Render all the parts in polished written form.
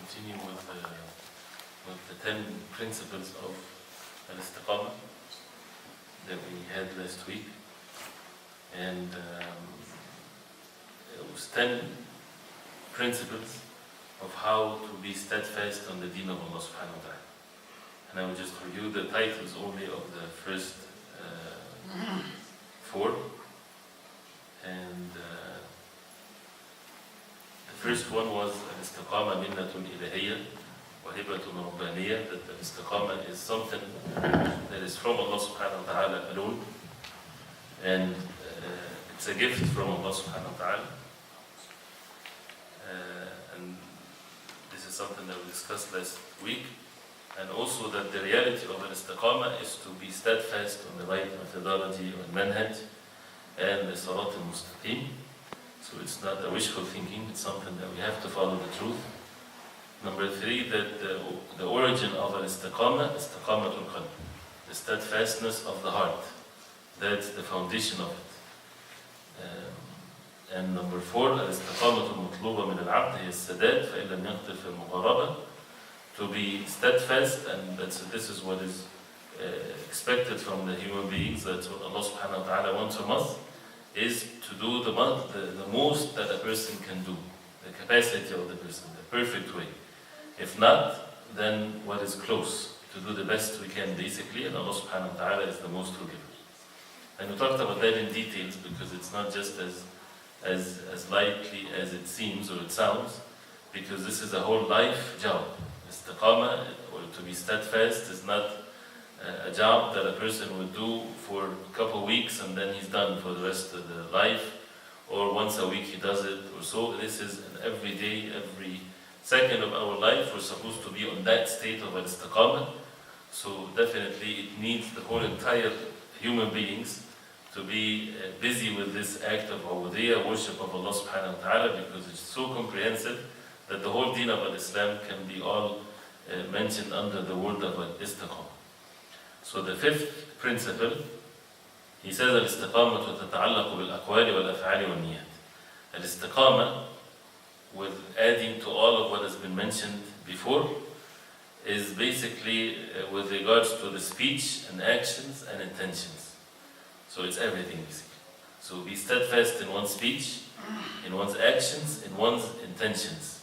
continue with the 10 principles of al-istiqamah that we had last week. And it was 10 principles of how to be steadfast on the Deen of Allah subhanahu wa ta'ala. And I will just review the titles only of the first 4. And the first one was al-istiqamah minnatun ilahiyya wa hibatun rabbaniyya, that al-istiqamah is something that is from Allah subhanahu wa ta'ala alone, and it's a gift from Allah subhanahu wa ta'ala. And this is something that we discussed last week. And also that the reality of al-istiqamah is to be steadfast on the right methodology or manhaj and the salat al-mustaqim. So it's not a wishful thinking, it's something that we have to follow the truth. Number 3, that the origin of al-istiqamah, istiqamatul qalb, the steadfastness of the heart. That's the foundation of it. And number 4, al-istiqamatul mutluba min al-abd hiya as-sadad fa in lam yaqdir fi al-muqaraba, to be steadfast, and this is what is expected from the human beings. That's what Allah subhanahu wa ta'ala wants from us, is to do the most that a person can do, the capacity of the person, the perfect way. If not, then what is close, to do the best we can basically, and Allah subhanahu wa ta'ala is the most forgiving. And we talked about that in details, because it's not just as likely as it seems or it sounds, because this is a whole life job. Istiqamah, or to be steadfast, is not a job that a person would do for a couple of weeks and then he's done for the rest of the life, or once a week he does it or so. This is an every day, every second of our life, we're supposed to be on that state of istiqamah. So definitely it needs the whole entire human beings to be busy with this act of ubudiyya, worship of Allah subhanahu wa ta'ala, because it's so comprehensive that the whole deen of Islam can be all mentioned under the word of al-istiqamah. So the 5th principle, he says, al-istiqamah tata'allaqu bil-aqwali wal-af'ali wal-niyat. Al-istiqamah, with adding to all of what has been mentioned before, is basically with regards to the speech and actions and intentions. So it's everything basically. So be steadfast in one's speech, in one's actions, in one's intentions.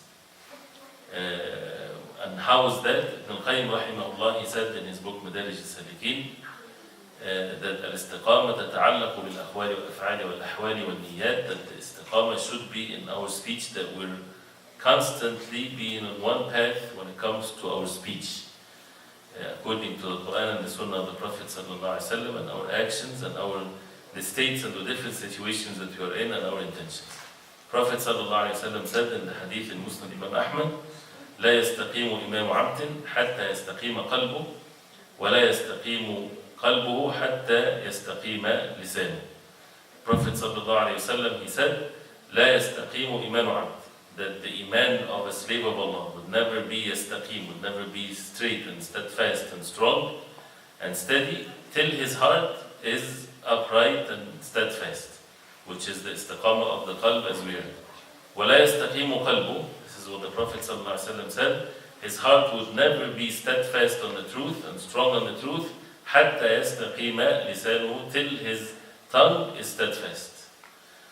And how is that? Ibn al-Qayyim rahimahullah, he said in his book Madarij al-Salikin that al-istiqamah tata'allaqu bil-aqwali wal-af'ali wal-ahwali wal-niyat, that the istiqamah should be in our speech, that we're constantly being on one path when it comes to our speech, according to the Quran and the Sunnah of the Prophet sallallahu alaihi wasallam, and our actions and the states and the different situations that we are in and our intentions. Prophet sallallahu alaihi wasallam said in the hadith in Muslim Imam Ahmad, لا يستقيم إمام عبد حتى يستقيم قلبه ولا يستقيم قلبه حتى يستقيم لسانه. Prophet sallallahu alaihi wasallam, he said, لا يستقيم إيمان عبد, that the iman of a slave of Allah would never be yastaqim, would never be straight and steadfast and strong and steady till his heart is upright and steadfast, which is the istiqamah of the qalb, as we heard. ولا يستقيم قلبه, this is what the Prophet ﷺ said, his heart would never be steadfast on the truth and strong on the truth, حتى يستقيم لسانه, till his tongue is steadfast.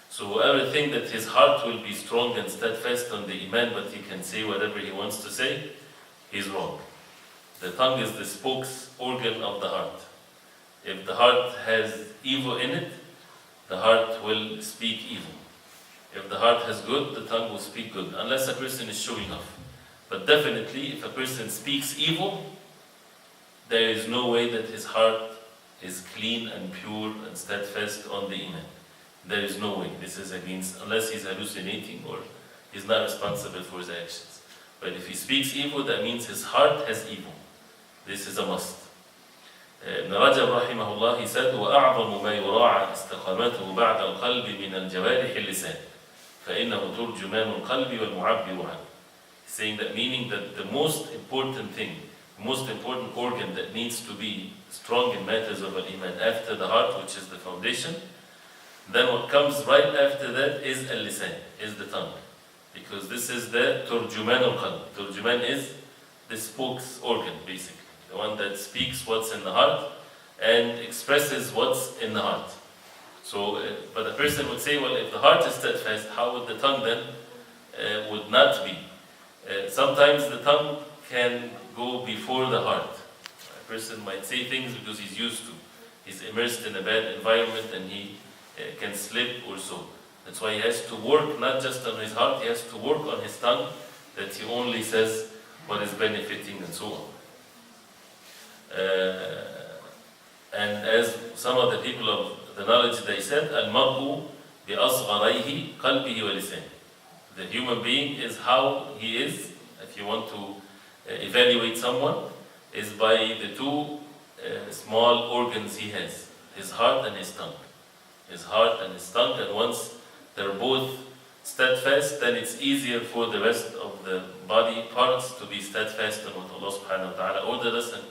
So everything that his heart will be strong and steadfast on the iman, but he can say whatever he wants to say, he's wrong. The tongue is the spokes organ of the heart. If the heart has evil in it, the heart will speak evil. If the heart has good, the tongue will speak good, unless a person is showing off. But definitely, if a person speaks evil, there is no way that his heart is clean and pure and steadfast on the iman. There is no way. This is against, unless he's hallucinating or he's not responsible for his actions. But if he speaks evil, that means his heart has evil. This is a must. Ibn Rajab rahimahullah, he said, وَأَعْظَمُ مَا يُرَاعَ اسْتِقَامَتُهُ بَعْدَ الْقَلْبِ مِنَ الْجَوَارِحِ اللِّسَانِ فَإِنَّهُ تُرْجُمَانُ الْقَلْبِ وَالْمُعَبِّرُ عَنْهُ. Saying that, meaning that the most important thing, the most important organ that needs to be strong in matters of al-iman after the heart, which is the foundation, then what comes right after that is al-lisan, is the tongue. because this is the turjuman al-qalb. Turjuman is the spokes organ, basically, the one that speaks what's in the heart and expresses what's in the heart. So, but a person would say, well, if the heart is steadfast, how would the tongue then would not be? Sometimes the tongue can go before the heart. A person might say things because he's used to. He's immersed in a bad environment and he can slip or so. That's why he has to work not just on his heart, he has to work on his tongue, that he only says what is benefiting and so on. And as some of the people of the knowledge, they said, Al-mar'u bi-asgharayhi qalbihi wa lisanihi. The human being is how he is, if you want to evaluate someone, is by the two small organs he has, his heart and his tongue. His heart and his tongue, and once they're both steadfast, then it's easier for the rest of the body parts to be steadfast in what Allah subhanahu wa ta'ala ordered us. And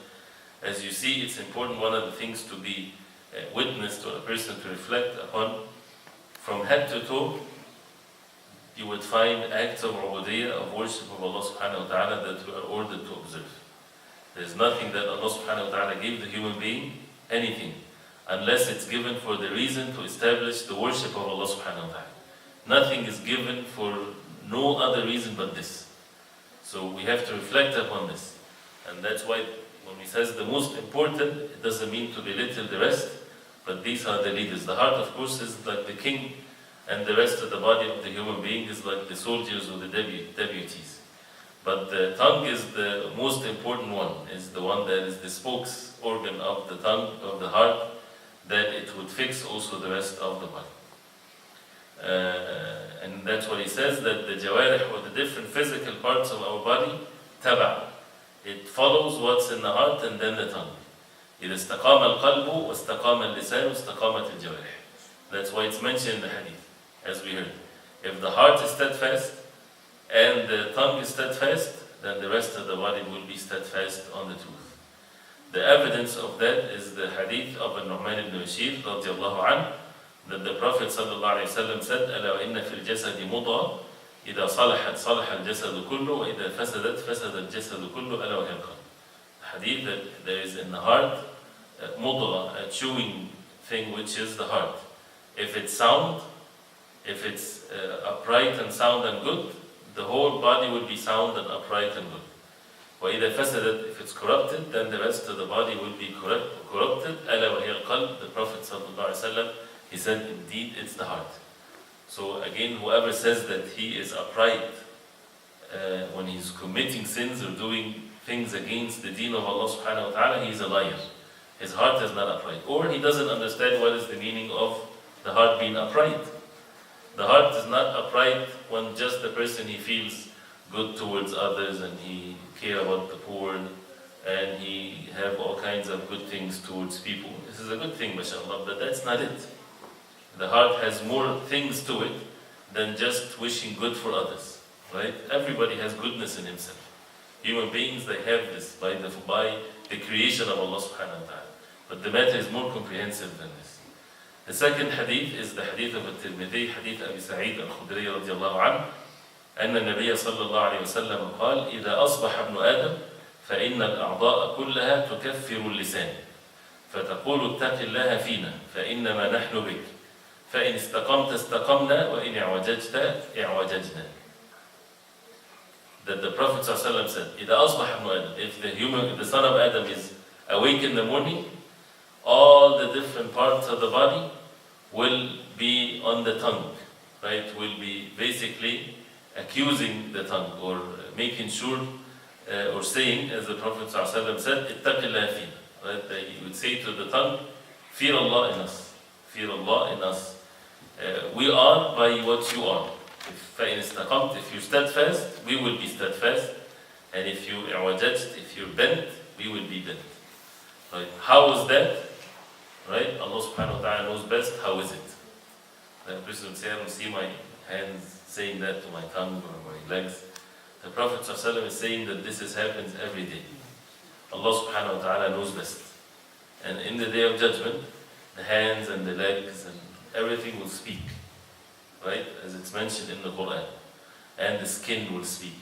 as you see, it's important, one of the things to be witnessed or a person to reflect upon, from head to toe, you would find acts of ubudiyyah, of worship of Allah subhanahu wa ta'ala that we are ordered to observe. There's nothing that Allah subhanahu wa ta'ala gave the human being, anything, unless it's given for the reason to establish the worship of Allah subhanahu wa ta'ala. Nothing is given for no other reason but this. So we have to reflect upon this. And that's why when he says the most important, it doesn't mean to belittle the rest, but these are the leaders. The heart, of course, is like the king, and the rest of the body of the human being is like the soldiers or the deputies. But the tongue is the most important one, is the one that is the spokes organ of the tongue, of the heart, that it would fix also the rest of the body. And that's what he says, that the jawarih, or the different physical parts of our body, taba'. It follows what's in the heart and then the tongue. إِذَا اسْتَقَامَ الْقَلْبُ وَاسْتَقَامَ اللِّسَانُ وَاسْتَقَامَتِ الْجَوَارِحُ. That's why it's mentioned in the hadith, as we heard. If the heart is steadfast and the tongue is steadfast, then the rest of the body will be steadfast on the truth. The evidence of that is the hadith of Nu'man ibn Bashir radiallahu anhu, that the Prophet sallallahu alayhi wa sallam said, أَلَا وَإِنَّ فِي الْجَسَدِ مُضْغَةً إِذَا صَلَحَتْ صَلَحَ الْجَسَدُ كُلُّهُ وَإِذَا فَسَدَتْ فَسَدَ الْجَسَدُ كُلُّهُ أَلَا وَهِيَ الْقَلْبُ. The hadith that there is in the heart mudghah, a chewing thing, which is the heart. If it's sound, if it's upright and sound and good, the whole body will be sound and upright and good. وَإِذَا فَسَدَتْ, if it's corrupted, then the rest of the body will be corrupted. أَلَا وَهِيَ الْقَلْبُ. The Prophet sallallahu alayhi wa sallam, he said, indeed, it's the heart. So again, whoever says that he is upright when he's committing sins or doing things against the deen of Allah subhanahu wa ta'ala, he is a liar. His heart is not upright. Or he doesn't understand what is the meaning of the heart being upright. The heart is not upright when just the person, he feels good towards others and he care about the poor and he have all kinds of good things towards people. This is a good thing, mashallah, but that's not it. The heart has more things to it than just wishing good for others, right? Everybody has goodness in himself. Human beings, they have this by the creation of Allah subhanahu wa ta'ala. But the matter is more comprehensive than this. The second hadith is the hadith of At-Tirmidhi, hadith Abi Sa'id al-Khudri radiallahu anhu, أن النبي صلى الله عليه وسلم قال إذا أصبح ابن آدم فإن الأعضاء كلها تكفر اللسان فتقول اتق الله فينا فإنما نحن بك فإن استقمت استقمنا وإن اعوججت اعوججنا. That the Prophet ﷺ said, إذا أصبح ابن آدم, if the son of Adam is awake in the morning, all the different parts of the body will be on the tongue, right? Will be basically accusing the tongue or making sure or saying, as the Prophet ﷺ said, اتق الله فينا, right? They would say to the tongue, fear Allah in us, fear Allah in us. We are by what you are. If you're steadfast, we will be steadfast. And if you're bent, we will be bent. Right? How is that? Right? Allah subhanahu wa ta'ala knows best. How is it? The person would say, I don't see my hands saying that to my tongue or my legs. The Prophet ﷺ is saying that this happens every day. Allah subhanahu wa ta'ala knows best. And in the day of judgment, the hands and the legs and everything will speak, right? As it's mentioned in the Quran. and the skin will speak.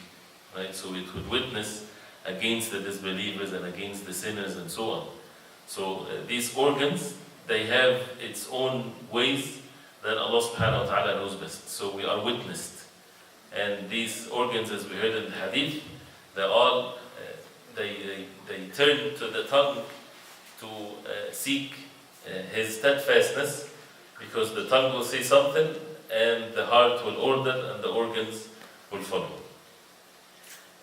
Right? So it would witness against the disbelievers and against the sinners and so on. So these organs, they have its own ways that Allah subhanahu wa ta'ala knows best. So we are witnessed. And these organs, as we heard in the hadith, they all, they turn to the tongue to seek His steadfastness, because the tongue will say something and the heart will order and the organs will follow.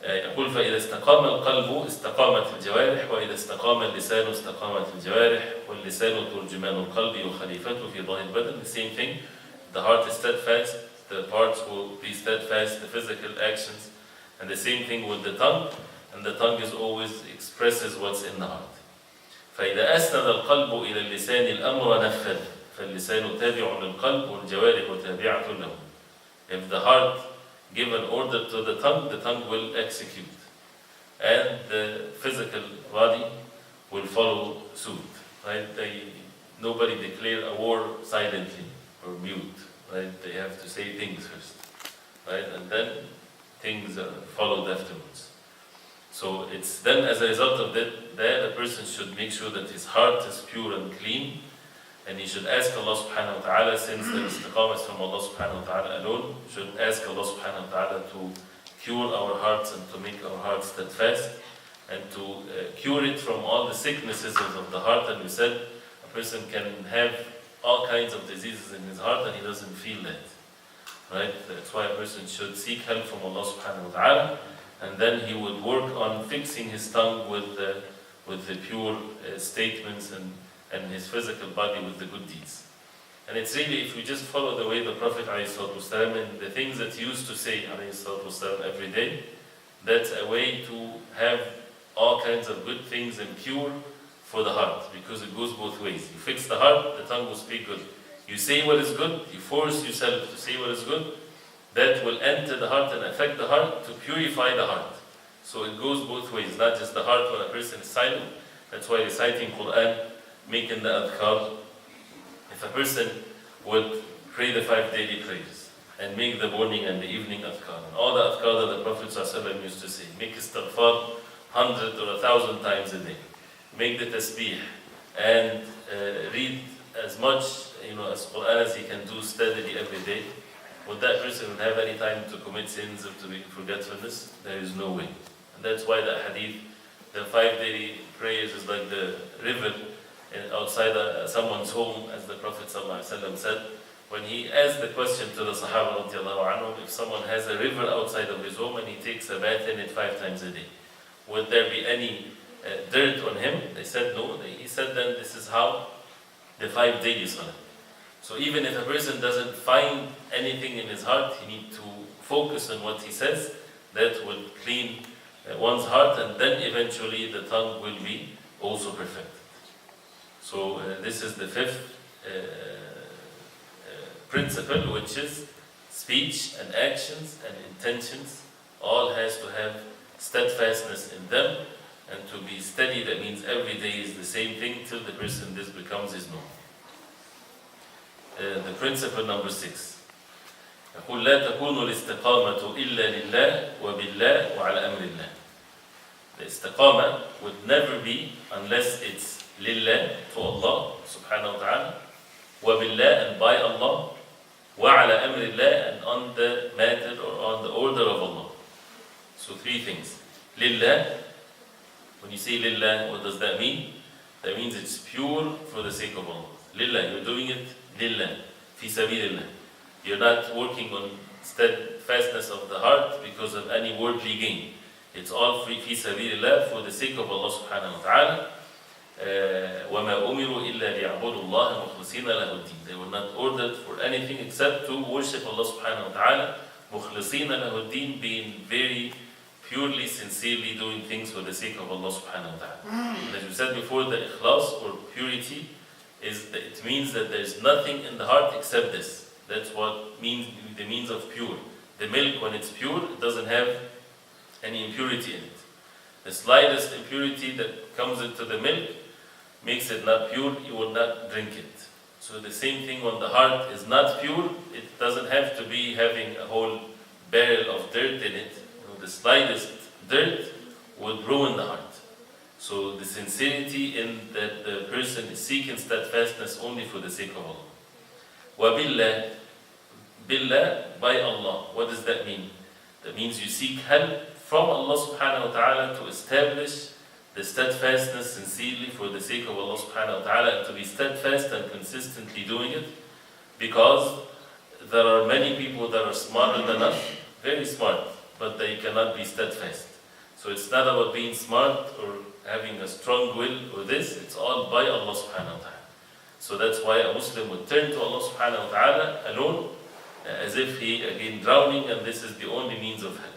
يقول فإذا استقام القلب استقامت الجوارح وإذا استقام اللسان استقامت الجوارح واللسان ترجمان القلب وخليفته في ظاهر البدن. The same thing, the heart is steadfast, the parts will be steadfast, the physical actions, and the same thing with the tongue, and the tongue is always expresses what's in the heart. فإذا أسند القلب إلى اللسان الأمر نفذ فاللسان تابع للقلب والجوارح تابعة له. If the heart give an order to the tongue will execute, and the physical body will follow suit. Right? Nobody declare a war silently or mute. Right? They have to say things first, right? And then things are followed afterwards. So it's then as a result of that a person should make sure that his heart is pure and clean, and he should ask Allah subhanahu wa ta'ala, since the istiqamah is from Allah subhanahu wa ta'ala alone, should ask Allah subhanahu wa ta'ala to cure our hearts and to make our hearts steadfast, and to cure it from all the sicknesses of the heart. And we said a person can have all kinds of diseases in his heart and he doesn't feel that. Right? That's why a person should seek help from Allah subhanahu wa ta'ala, and then he would work on fixing his tongue with the pure statements and his physical body with the good deeds. And it's really, if we just follow the way the Prophet ﷺ and the things that he used to say ﷺ every day, that's a way to have all kinds of good things and cure for the heart, because it goes both ways. You fix the heart, the tongue will speak good. You say what is good, you force yourself to say what is good, that will enter the heart and affect the heart to purify the heart. So it goes both ways, not just the heart when a person is silent. That's why reciting Quran, making the adhkar. If a person would pray the 5 daily prayers and make the morning and the evening adhkar, and all the adhkar that the Prophet ﷺ used to say, make istighfar 100 or 1,000 times a day, make the tasbih, and read as much as Quran as he can do steadily every day, would that person have any time to commit sins or to be forgetfulness? There is no way. And that's why the hadith, the 5 daily prayers is like the river outside someone's home, as the Prophet ﷺ said, when he asked the question to the Sahaba radiallahu anhum, if someone has a river outside of his home and he takes a bath in it 5 times a day, would there be any dirt on him? They said no. He said then this is how the 5 daily salah. So even if a person doesn't find anything in his heart, he needs to focus on what he says. That will clean one's heart, and then eventually the tongue will be also perfected. So this is the 5th principle, which is speech and actions and intentions all has to have steadfastness in them, and to be steady, that means every day is the same thing till the person this becomes his norm. The principle number 6. يقول لا تكون الاستقامة إلا لله وبالله وعلى أمر الله. The istiqamah would never be unless it's lillah, to Allah subhanahu wa ta'ala, وبالله, and by Allah, وعلى أمر الله, and on the matter or on the order of Allah. So 3 things. Lillah, when you say lillah, what does that mean? That means it's pure for the sake of Allah. Lillah, you're doing it lillah, fi sabilillah. You're not working on steadfastness of the heart because of any worldly gain. It's all fi sabilillah, for the sake of Allah subhanahu wa ta'ala. وَمَا أُمِرُوا إِلَّا لِيَعْبُدُوا اللَّهَ مُخْلِصِينَ لَهُ الدِّينَ. They were not ordered for anything except to worship Allah subhanahu wa ta'ala, مُخْلِصِينَ لَهُ الدِّينَ, being very purely, sincerely doing things for the sake of Allah subhanahu wa ta'ala. And as we said before, the ikhlas or purity it means that there's nothing in the heart except this. That's what means the means of pure. The milk, when it's pure, it doesn't have any impurity in it. The slightest impurity that comes into the milk makes it not pure, you will not drink it. So the same thing when the heart is not pure, it doesn't have to be having a whole barrel of dirt in it, the slightest dirt would ruin the heart. So the sincerity in that the person is seeking steadfastness only for the sake of Allah. وَبِاللَّهِ, billah, by Allah. What does that mean? That means you seek help from Allah subhanahu wa ta'ala to establish the steadfastness sincerely for the sake of Allah subhanahu wa ta'ala, and to be steadfast and consistently doing it, because there are many people that are smarter than us, very smart, but they cannot be steadfast. So it's not about being smart or having a strong will or this, it's all by Allah subhanahu wa ta'ala. So that's why a Muslim would turn to Allah subhanahu wa ta'ala alone, as if he again drowning, and this is the only means of help.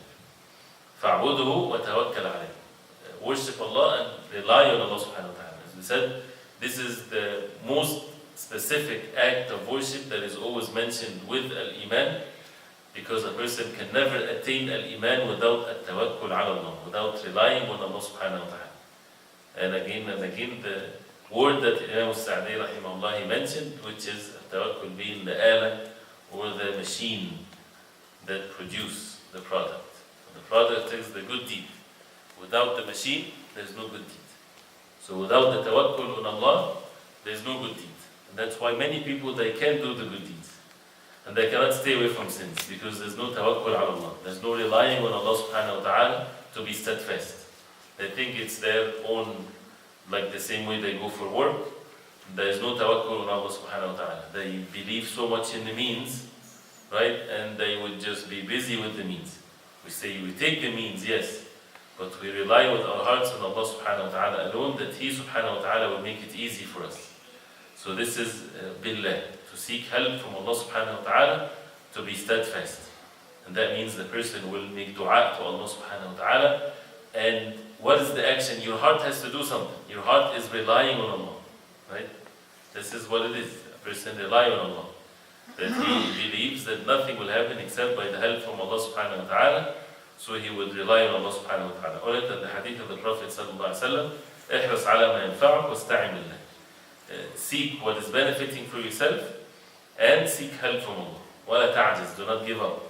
فَاعْبُدُهُ وَتَوَكَّلْ عَلَيْهِ. Worship Allah and rely on Allah subhanahu wa ta'ala. As we said, this is the most specific act of worship that is always mentioned with al-Iman, because a person can never attain al-Iman without at-tawakkul ala Allah, without relying on Allah subhanahu wa ta'ala. And again, the word that Imam Sa'di rahimahullah he mentioned, which is at-tawakkul being the ala, or the machine that produce the product. The product is the good deed. Without the machine, there's no good deed. So without the tawakkul on Allah, there's no good deed. And that's why many people, they can't do the good deeds. And they cannot stay away from sins, because there's no tawakkul ala Allah. There's no relying on Allah subhanahu wa ta'ala to be steadfast. They think it's their own, like the same way they go for work. There is no tawakkul on Allah subhanahu wa ta'ala. They believe so much in the means, right? And they would just be busy with the means. We say we take the means, yes, but we rely with our hearts on Allah subhanahu wa ta'ala alone, that He subhanahu wa ta'ala will make it easy for us. So this is billah, to seek help from Allah subhanahu wa ta'ala to be steadfast. And that means the person will make dua to Allah subhanahu wa ta'ala. And what is the action? Your heart has to do something. Your heart is relying on Allah, right? This is what it is. A person relying on Allah, that he believes that nothing will happen except by the help from Allah subhanahu wa ta'ala. So he would rely on Allah subhanahu wa ta'ala. Or in the hadith of the Prophet sallallahu alaihi wasallam, احرص على ما ينفعك واستعن بالله. Seek what is benefiting for yourself and seek help from Allah. ولا تعجز, do not give up.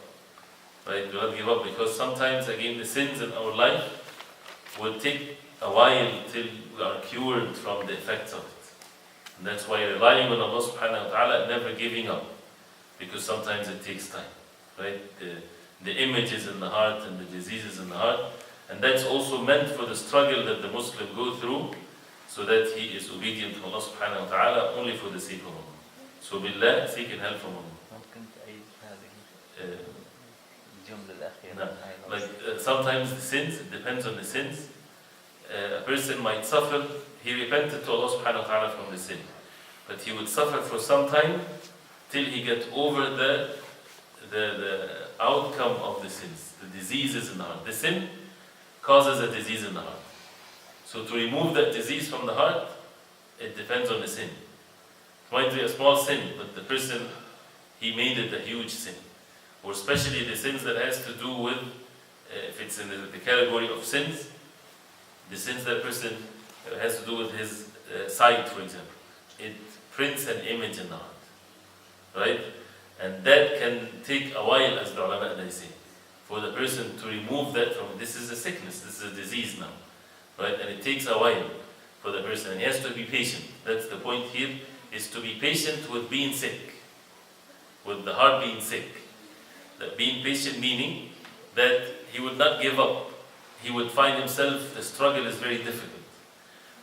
Right? Do not give up, because sometimes again the sins in our life will take a while till we are cured from the effects of it. And that's why relying on Allah subhanahu wa ta'ala and never giving up, because sometimes it takes time. Right? The images in the heart and the diseases in the heart, and that's also meant for the struggle that the Muslim go through, so that he is obedient to Allah subhanahu wa ta'ala only for the sake of Allah. So billah, seeking help from Allah. Sometimes the sins, it depends on the sins. A person might suffer, he repented to Allah subhanahu wa ta'ala from the sin, but he would suffer for some time till he gets over the outcome of the sins, the diseases in the heart. The sin causes a disease in the heart. So to remove that disease from the heart, it depends on the sin. It might be a small sin, but the person, he made it a huge sin. Or especially the sins that has to do with, if it's in the category of sins, the sins that person has to do with his sight, for example. It prints an image in the heart, right? And that can take a while, as the ulama they say, for the person to remove that from. This is a sickness, this is a disease now, right? And it takes a while for the person, and he has to be patient. That's the point here, is to be patient with being sick, with the heart being sick. That being patient meaning that he would not give up. He would find himself, the struggle is very difficult,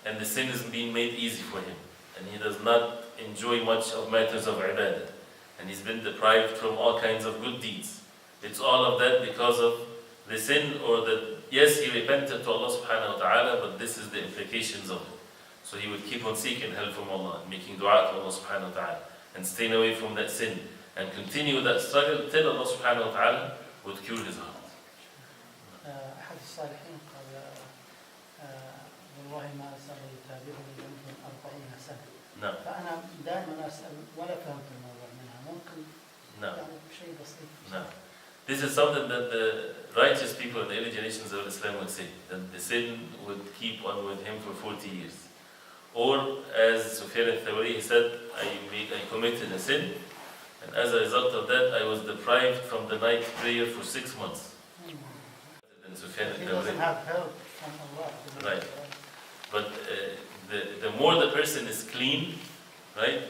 and the sin is being made easy for him, and he does not enjoy much of matters of ibadah, and he's been deprived from all kinds of good deeds. It's all of that because of the sin, or that, yes, he repented to Allah subhanahu wa ta'ala, but this is the implications of it. So he would keep on seeking help from Allah, making dua to Allah subhanahu wa ta'ala, and staying away from that sin, and continue that struggle till Allah subhanahu wa ta'ala would cure his heart. أحد الصالحين قال والله ما أسأل يتابعني يمكن 40 سنة. نعم. فأنا دائما أسأل ولا فهمت الموضوع منها. ممكن يعني شيء بسيط. نعم. This is something that the righteous people in the early generations of Islam would say, that the sin would keep on with him for 40 years. Or as Sufyan al-Thawri said, I committed a sin, And as a result of that, I was deprived from the night prayer for 6 months. And Sufyan He doesn't have help from Allah. Right. But the more the person is clean, right,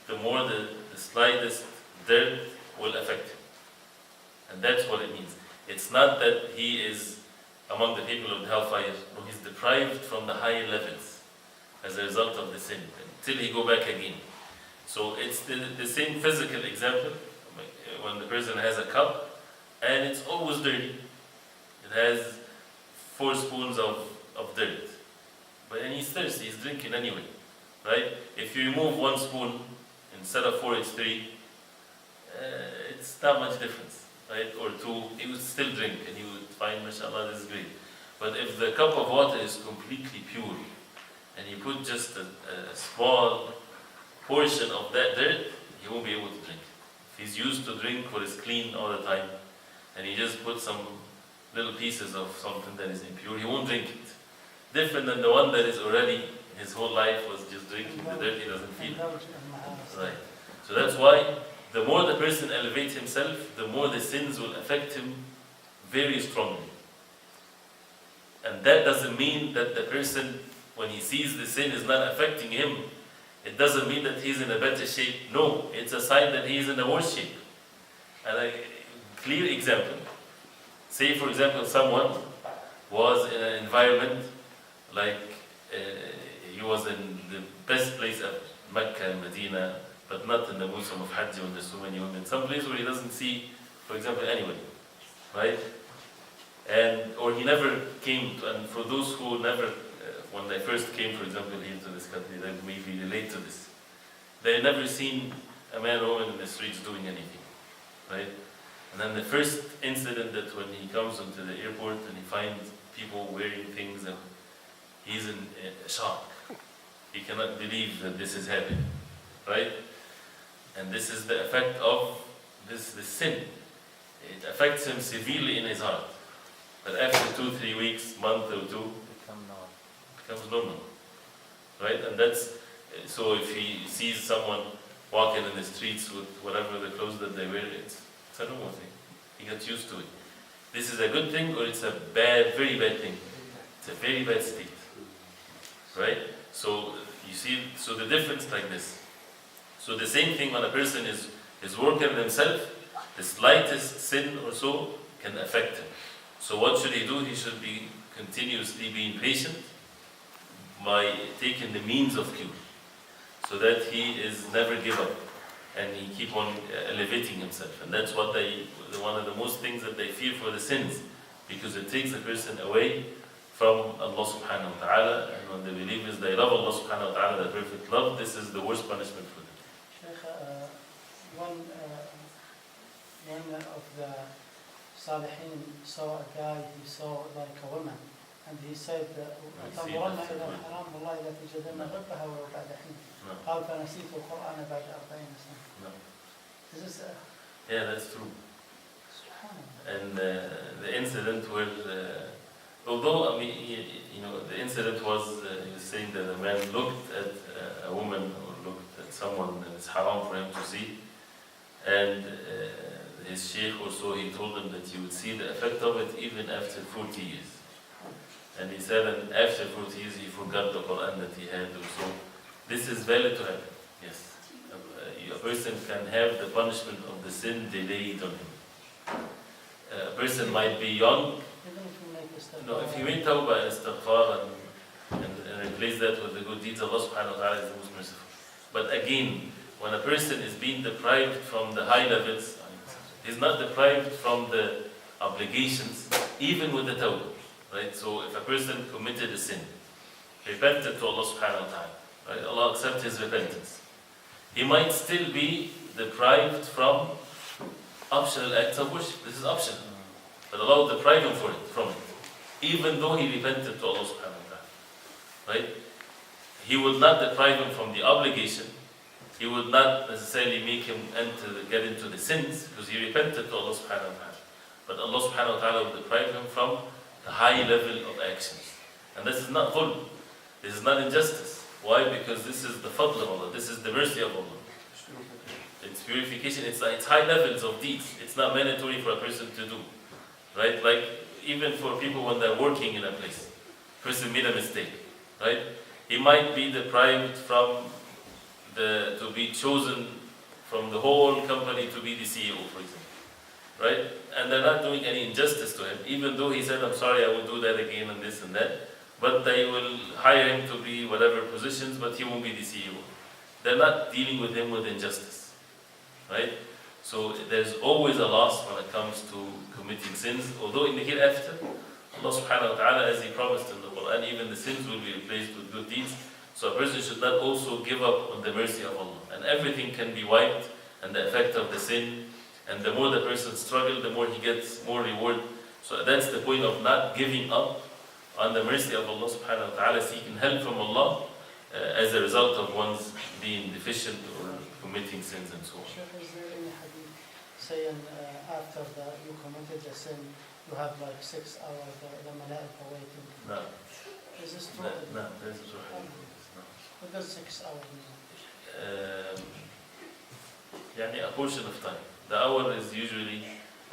the more the slightest dirt will affect him. And that's what it means. It's not that he is among the people of the hellfire, no, he's deprived from the higher levels as a result of the sin, until he go back again. So it's the same physical example, when the person has a cup, and it's always dirty. It has 4 spoons of dirt. But then he's thirsty, he's drinking anyway, right? If you remove 1 spoon, instead of 4 it's 3, it's not much difference, right? Or 2, he would still drink, and he would find, mashallah, this is great. But if the cup of water is completely pure, and you put just a small portion of that dirt, he won't be able to drink. If he's used to drink what is clean all the time, and he just put some little pieces of something that is impure, he won't drink it. Different than the one that is already, his whole life was just drinking the dirt, he doesn't feel it. Right. So that's why the more the person elevates himself, the more the sins will affect him very strongly. And that doesn't mean that the person, when he sees the sin is not affecting him, it doesn't mean that he's in a better shape. No, it's a sign that he is in a worse shape. And a clear example, say for example someone was in an environment like he was in the best place ever, Mecca and Medina, but not in the Muslim of Hajj when there's so many women. Some place where he doesn't see, for example, anyone, right? Or he never came to, and for those who never, when they first came, for example, here to this country, they maybe relate to this. They never seen a man or woman in the streets doing anything, right? And then the first incident that when he comes into the airport and he finds people wearing things, and he's in shock. He cannot believe that this is happening, right? And this is the effect of this sin. It affects him severely in his heart. But after 2-3 weeks, month or 2, becomes normal, right? And that's, so if he sees someone walking in the streets with whatever the clothes that they wear, it's a normal thing. He gets used to it. This is a good thing or it's a bad, very bad thing? It's a very bad state, right? So you see, so the difference like this. So the same thing when a person is working on himself, the slightest sin or so can affect him. So what should he do? He should be continuously being patient by taking the means of cure, so that he is never give up and he keep on elevating himself. And that's what one of the most things that they fear for the sins, because it takes the person away from Allah subhanahu wa ta'ala. And when the believers, they love Allah subhanahu wa ta'ala, the perfect love, this is the worst punishment for them. Shaykh, one of the Salihin saw a guy, he saw like a woman, and he said, "تنظرن إلى الحرام والله لا تجدن غبها ولو بعد حين." قال فنسيت القرآن بعد 40 سنة. Is this Yeah, that's true. And the incident where, although I mean, the incident was he was saying that a man looked at a woman or looked at someone that is haram for him to see, and his Shaykh or so, he told him that you would see the effect of it even after 40 years. And he said that after 40 years he forgot the Quran that he had or so. This is valid to happen, yes. A person can have the punishment of the sin delayed on him. A person might be young. No, if you make tawbah and istighfar and replace that with the good deeds, Allah subhanahu wa ta'ala is the most merciful. But again, when a person is being deprived from the high levels, he's not deprived from the obligations, even with the tawbah, right? So if a person committed a sin, repented to Allah subhanahu wa ta'ala, right? Allah accepts his repentance. He might still be deprived from optional acts of worship. This is optional. But Allah will deprive him from it, even though he repented to Allah subhanahu wa ta'ala, right? He would not deprive him from the obligation. He would not necessarily make him get into the sins, because he repented to Allah subhanahu wa ta'ala. But Allah subhanahu wa ta'ala will deprive him from the high level of actions. And this is not dhulm. This is not injustice. Why? Because this is the fadl of Allah. This is the mercy of Allah. It's purification, it's high levels of deeds. It's not mandatory for a person to do. Right? Like, even for people when they're working in a place. Person made a mistake. Right? He might be deprived from to be chosen from the whole company to be the CEO, for example. Right? And they're not doing any injustice to him, even though he said, I'm sorry, I will do that again and this and that. But they will hire him to be whatever positions, but he won't be the CEO. They're not dealing with him with injustice. Right? So there's always a loss when it comes to committing sins, although in the hereafter, Allah subhanahu wa ta'ala, as He promised in the Quran, even the sins will be replaced with good deeds. So a person should not also give up on the mercy of Allah. And everything can be wiped, and the effect of the sin, and the more the person struggles, the more he gets more reward. So that's the point of not giving up on the mercy of Allah subhanahu wa ta'ala, seeking help from Allah as a result of one's being deficient or committing sins and so on. Shaykh, is there any hadith saying after you committed a sin, you have like 6 hours, the malaika waiting? No. Is this true? No, there's no hadith. What does 6 hours mean? يعني a portion of time. The hour is usually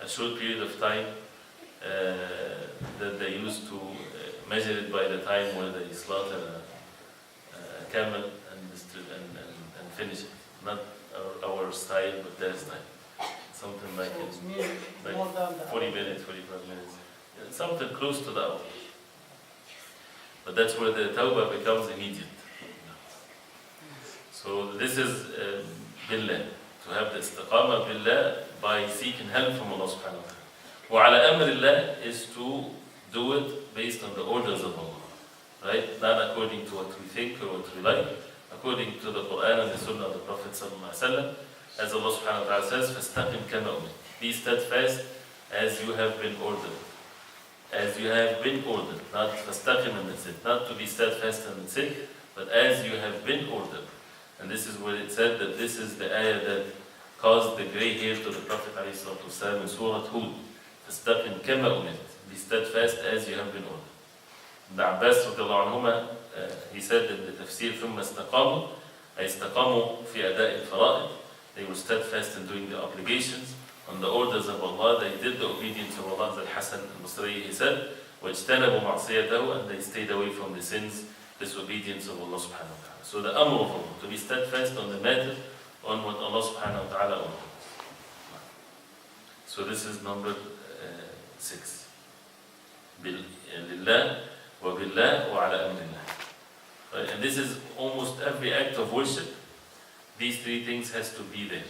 a short period of time that they use to measure it by the time where they slaughter a camel and finish it. Not our style, but their style. Something like, so it's mean like more than the 40 hour. minutes, 45 minutes. Something close to the hour. But that's where the tawbah becomes immediate. So this is billah, to have the istiqamah billah by seeking help from Allah subhanahu wa ta'ala. وَعَلَى أَمْرِ اللَّهِ is to do it based on the orders of Allah. Right? Not according to what we think or what we like, according to the Quran and the Sunnah of the Prophet sallallahu alaihi wasallam. As Allah subhanahu wa ta'ala says, فَاسْتَقِمْ كَمَا أُمِرْتَ. Be steadfast as you have been ordered. As you have been ordered. Not فَاسْتَقِمْ and that's it. Not to be steadfast and that's it, but as you have been ordered. And this is where it said that this is the ayah that caused the grey hair to the Prophet ﷺ in Surah Hud. فَاسْتَقِمْ كَمَا أُمِرْتَ. Be steadfast as you have been ordered. Ibn Abbas radiallahu anhuma, he said in the tafsir, ثُمَّ اسْتَقَامُوا أي اسْتَقَامُوا فِي أَدَاءِ الْفَرَائِضِ. They were steadfast in doing the obligations, on the orders of Allah. They did the obedience of Allah. As Al-Hasan al-Basri, he said, وَاجْتَنَبُوا مَعْصِيَتَهُ, and they stayed away from the sins, disobedience of Allah subhanahu wa ta'ala. So the amr of Allah, to be steadfast on the matter, on what Allah subhanahu wa ta'ala orders. So this is number 6. لله وبالله وعلى أمر الله. Right? And this is almost every act of worship. These 3 things has to be there.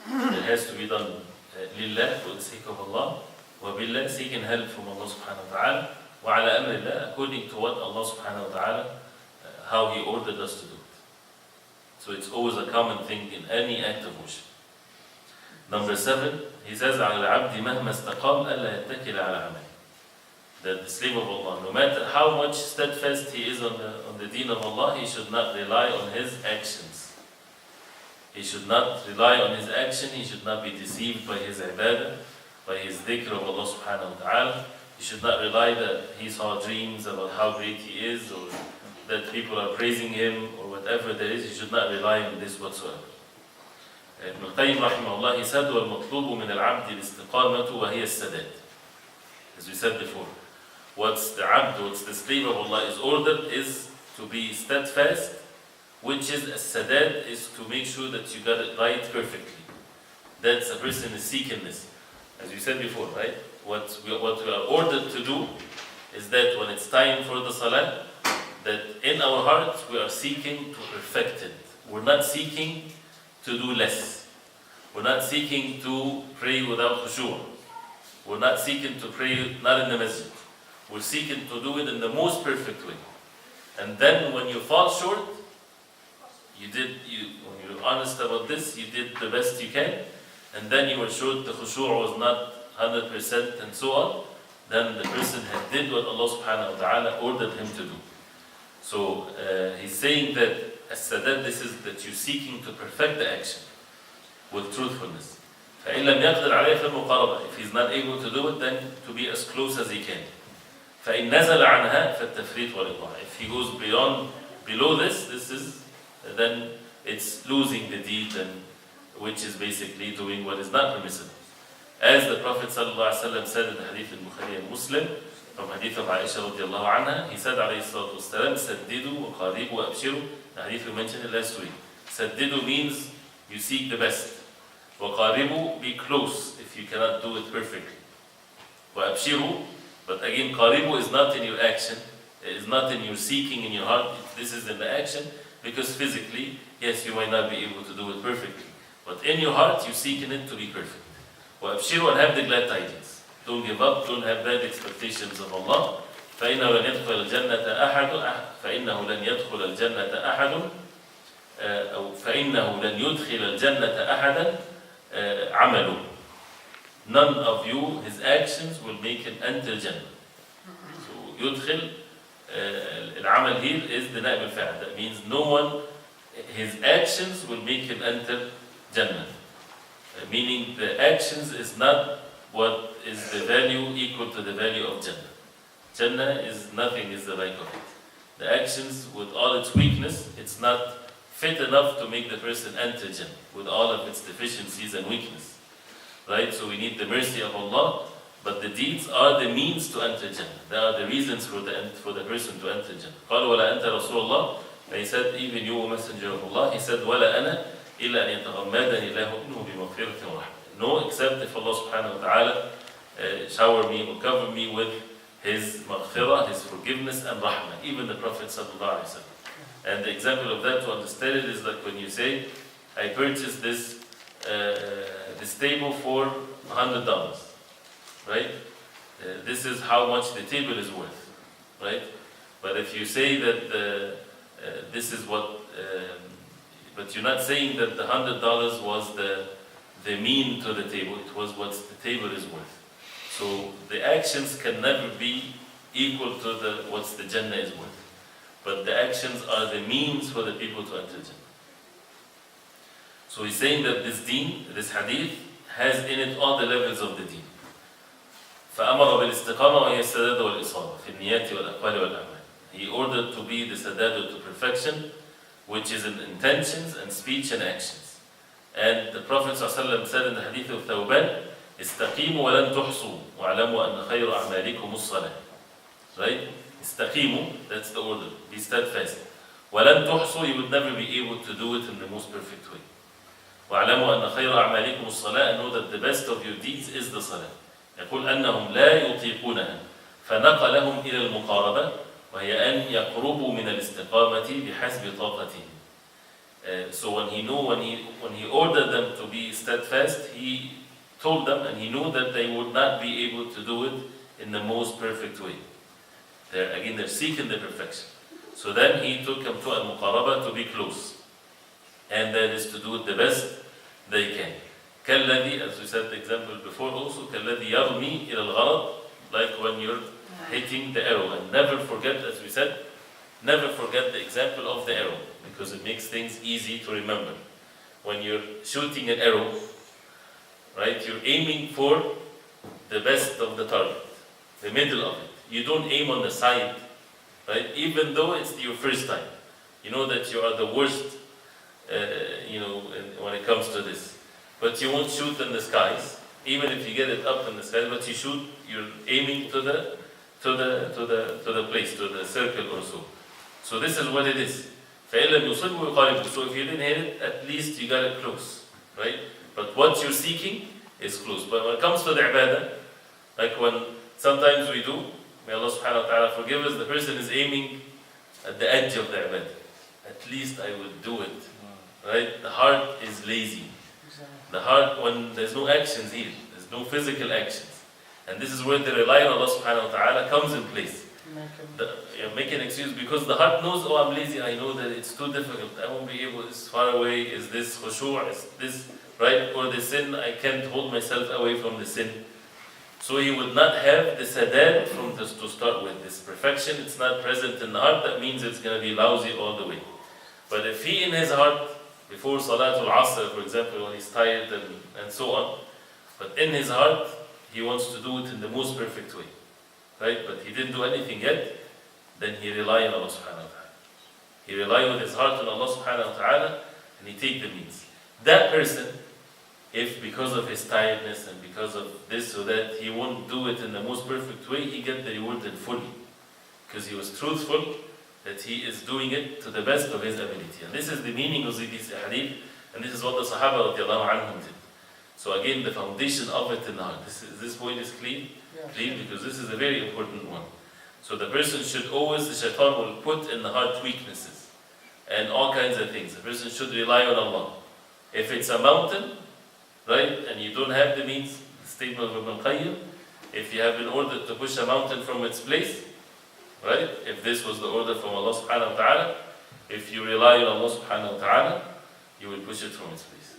It has to be done لله, for the sake of Allah, وبالله, seeking help from Allah subhanahu wa ta'ala, وعلى أمر الله, according to what Allah subhanahu wa ta'ala, how He ordered us to do it. So it's always a common thing in any act of worship. Number 7, he says, على العبد مهما استقام ألا يتكل على عمله. That the slave of Allah, no matter how much steadfast he is on the deen of Allah, he should not rely on his actions. He should not rely on his action, he should not be deceived by his ibadah, by his dhikr of Allah subhanahu wa ta'ala. He should not rely that he saw dreams about how great he is, or that people are praising him, or whatever there is. He should not rely on this whatsoever. Ibn al-Qayyim rahimahullah, he said, وَالْمَطْلُوبُ مِنَ الْعَبْدِ الْإِسْتِقَامَةُ وَهِيَ السَّدَادِ. As we said before, what's the abd, what's the slave of Allah is ordered is to be steadfast, which is a sadad, is to make sure that you got it right perfectly. That's a person is seeking this. As we said before, right? What we are ordered to do is that when it's time for the salah, that in our hearts we are seeking to perfect it. We're not seeking to do less. We're not seeking to pray without khushu'. We're not seeking to pray not in the masjid. We're seeking to do it in the most perfect way. And then when you fall short, when you're honest about this, you did the best you can, and then you were short, the khushu' was not 100% and so on, then the person had did what Allah subhanahu wa ta'ala ordered him to do. So he's saying that as-sadad, this is that you're seeking to perfect the action with truthfulness. فإن لم يقدر عليه فالمقاربة. If he's not able to do it, then to be as close as he can. فإن نزل عنها فالتفريط والإضاعة. If he goes below this is then it's losing the deed and which is basically doing what is not permissible. As the Prophet ﷺ said in the hadith of Bukhari and Muslim, from hadith of Aisha radiallahu anha, he said alayhi salatu wasalam, Saddidu wa qaribu wa abshiru. The hadith we mentioned last week. Saddidu means you seek the best. Wa qaribu, be close if you cannot do it perfectly. Wa abshiru, but again, qaribu is not in your action, it is not in your seeking in your heart, this is in the action, because physically, yes, you might not be able to do it perfectly. But in your heart, you seek in it to be perfect. وَأَبْشِرُوا and have the glad tidings. Don't give up, don't have bad expectations of Allah. فَإِنَّهُ لَنْ يَدْخُلَ الْجَنَّةَ أَحَدٌ فَإِنَّهُ لَنْ يُدْخِلَ الْجَنَّةَ أَحَدًا عَمَلُهُ. None of you, his actions will make him enter Jannah. So يُدْخِل, العمل here is the نائب الفاعل. That means no one, his actions will make him enter Jannah. Meaning the actions is not what is the value equal to the value of Jannah. Jannah is nothing is the like of it. The actions with all its weakness, it's not fit enough to make the person enter Jannah with all of its deficiencies and weakness. Right? So we need the mercy of Allah, but the deeds are the means to enter Jannah. They are the reasons for the person to enter Jannah. قال ولا أنت رسول الله. He said, even you, messenger of Allah. He said, ولا أنا إلا أن يتغمدني الله إنه بمغفرة ورحمة. No, except if Allah subhanahu wa ta'ala shower me or cover me with His maghfirah, His forgiveness and rahmah. Even the Prophet sallallahu alaihi wasallam. And the example of that to understand it is like when you say, I purchased this table for $100, right? This is how much the table is worth, right? But if you say that this is what, but you're not saying that the $100 was the mean to the table, it was what the table is worth. So the actions can never be equal to what the Jannah is worth. But the actions are the means for the people to enter Jannah. So he's saying that this Deen, this hadith, has in it all the levels of the Deen. فأمر بالاستقامة وهي السداد والإصابة في النيات والأقوال والأعمال. He ordered to be the sadad to perfection, which is in intentions and speech and actions. And the Prophet ﷺ said in the hadith of Thawban, استقيموا ولن تحصوا واعلموا أن خير أعمالكم الصلاة. Right? استقيموا, that's the order. Be steadfast. ولن تحصوا, you would never be able to do it in the most perfect way. واعلموا أن خير أعمالكم الصلاة, and know that the best of your deeds is the salah. يقول أنهم لا يطيقونها فنقلهم إلى المقاربة وهي أن يقربوا من الاستقامة بحسب طاقتهم. So when he ordered them to be steadfast, he told them and he knew that they would not be able to do it in the most perfect way. They're seeking the perfection. So then he took them to al-muqaraba, to be close. And that is to do it the best they can. كالذي, as we said the example before also, كالذي يرمي إلى الغرض, like when you're hitting the arrow. And never forget, as we said, never forget the example of the arrow, because it makes things easy to remember. When you're shooting an arrow, right, you're aiming for the best of the target, the middle of it. You don't aim on the side, right? Even though it's your first time. You know that you are the worst, when it comes to this. But you won't shoot in the skies, even if you get it up in the sky. But you're aiming to the place, to the circle or so. So this is what it is. فَإِلَّمْ يُصِبْهُ يُقَارِبُهُ. So if you didn't hit it, at least you got it close, right? But what you're seeking is close. But when it comes to the ibadah, like when sometimes we do, may Allah subhanahu wa ta'ala forgive us, the person is aiming at the edge of the ibadah. At least I would do it, right? The heart is lazy. The heart, when there's no actions here, there's no physical actions. And this is where the relying on Allah subhanahu wa ta'ala comes in place. Make an excuse because the heart knows, oh, I'm lazy, I know that it's too difficult, I won't be able, it's far away, is this khushu', is this, right? Or the sin, I can't hold myself away from the sin. So he would not have the sadad from this to start with. This perfection, it's not present in the heart, that means it's going to be lousy all the way. But if he in his heart, before Salatul Asr, for example, when he's tired and so on, but in his heart, he wants to do it in the most perfect way, right? But he didn't do anything yet, then he rely on Allah subhanahu wa ta'ala. He rely with his heart on Allah subhanahu wa ta'ala, and he take the means. That person, if because of his tiredness and because of this or that, he won't do it in the most perfect way, he get the reward in fully. Because he was truthful, that he is doing it to the best of his ability. And this is the meaning of this hadith, and this is what the Sahaba radiallahu anhum did. So again, the foundation of it in the heart. This point is clear, because this is a very important one. So the person should always, the shaitan will put in the heart weaknesses and all kinds of things. The person should rely on Allah. If it's a mountain, right, and you don't have the means, the statement of Ibn Qayyim, if you have been ordered to push a mountain from its place, right, if this was the order from Allah subhanahu wa ta'ala, if you rely on Allah subhanahu wa ta'ala, you will push it from its place.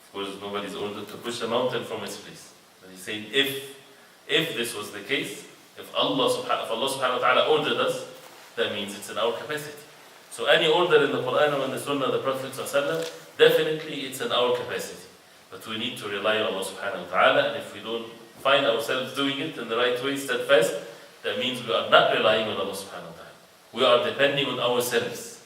Of course, nobody's ordered to push a mountain from its place. But he's saying, if this was the case, if Allah subhanahu wa ta'ala ordered us, that means it's in our capacity. So any order in the Quran or in the Sunnah of the Prophet ﷺ, definitely it's in our capacity. But we need to rely on Allah subhanahu wa ta'ala, and if we don't find ourselves doing it in the right way, steadfast, that means we are not relying on Allah subhanahu wa ta'ala. We are depending on ourselves.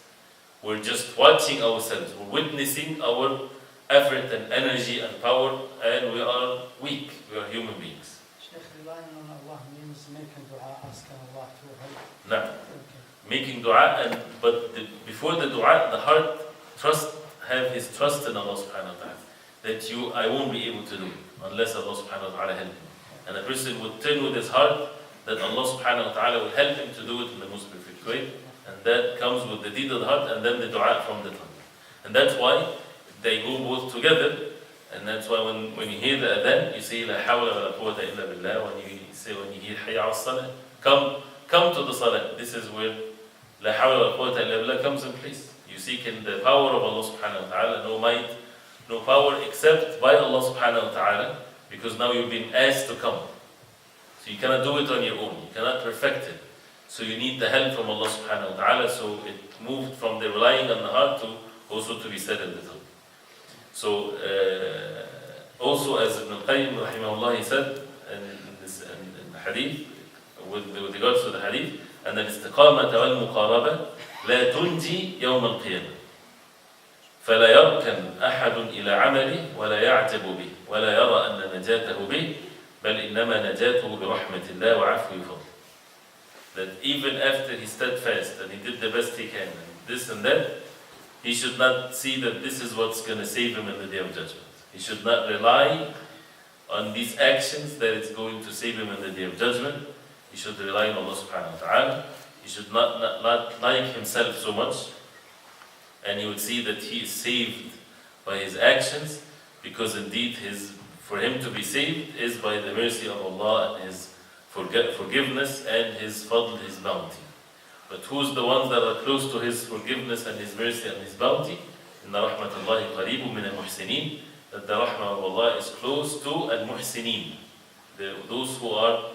We're just watching ourselves. We're witnessing our effort and energy and power, and we are weak. We are human beings. Shaykh, relying on Allah means making dua, asking Allah to help. Nah. Making dua, but before the dua, the heart have his trust in Allah subhanahu wa ta'ala. That I won't be able to do it unless Allah subhanahu wa ta'ala help me. And a person would turn with his heart that Allah subhanahu wa ta'ala will help him to do it in the most perfect way. And that comes with the deed of the heart and then the dua from the tongue. And that's why they go both together. And that's why when you hear the adhan, you say La hawla wa la quwwata illa billah. When you hear hayya al salah, come to the salah. This is where La hawla wa la quwwata illa billah comes in place. You seek in the power of Allah subhanahu wa ta'ala, no might, no power except by Allah subhanahu wa ta'ala, because now you've been asked to come. So you cannot do it on your own, you cannot perfect it. So you need the help from Allah subhanahu wa ta'ala, so it moved from the relying on the heart to also to be said in the tongue. So also as Ibn Qayyim rahimahullah he said in the hadith, with regards to the hadith, أن الاستقامة والمقاربة لا تنجي يوم القيامة فلا يركن أحد إلى عمله ولا يعتب به ولا يرى أن نجاته به بل إنما نجاته برحمة الله وعفو فضله. That even after he steadfast and he did the best he can and this and that, he should not see that this is what's going to save him in the Day of Judgment. He should not rely on these actions that it's going to save him in the Day of Judgment. He should rely on Allah subhanahu wa ta'ala. He should not like himself so much. And he would see that he is saved by his actions, because indeed for him to be saved is by the mercy of Allah and His forgiveness and His fadl, His bounty. But who's the ones that are close to His forgiveness and His mercy and His bounty? Inna rahmatullahi qareebun min al-muhsinin. That the rahmah of Allah is close to al-muhsinin. Those who are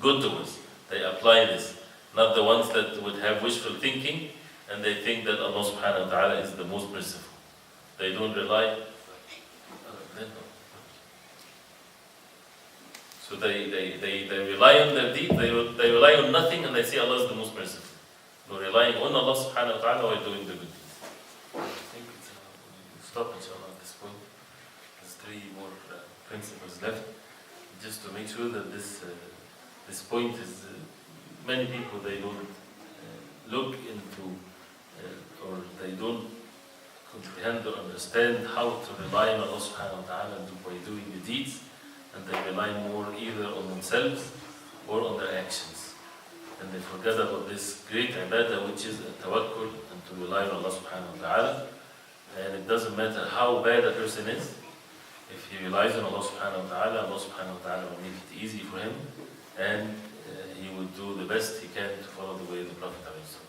good to us. They apply this. Not the ones that would have wishful thinking and they think that Allah subhanahu wa ta'ala is the most merciful. They don't rely. So they rely on their deed, they rely on nothing, and they say Allah is the most merciful. No, relying on Allah subhanahu wa ta'ala while doing the good deeds. I think we'll stop inshallah at this point. There's 3 more principles left. Just to make sure that this point is, many people they don't look into or they don't comprehend or understand how to rely on Allah subhanahu wa ta'ala by doing the deeds, and they rely more either on themselves or on their actions. And they forget about this great ibadah which is tawakkul, and to rely on Allah subhanahu wa ta'ala. And it doesn't matter how bad a person is, if he relies on Allah subhanahu wa ta'ala, Allah subhanahu wa ta'ala will make it easy for him, and he will do the best he can to follow the way of the Prophet ﷺ.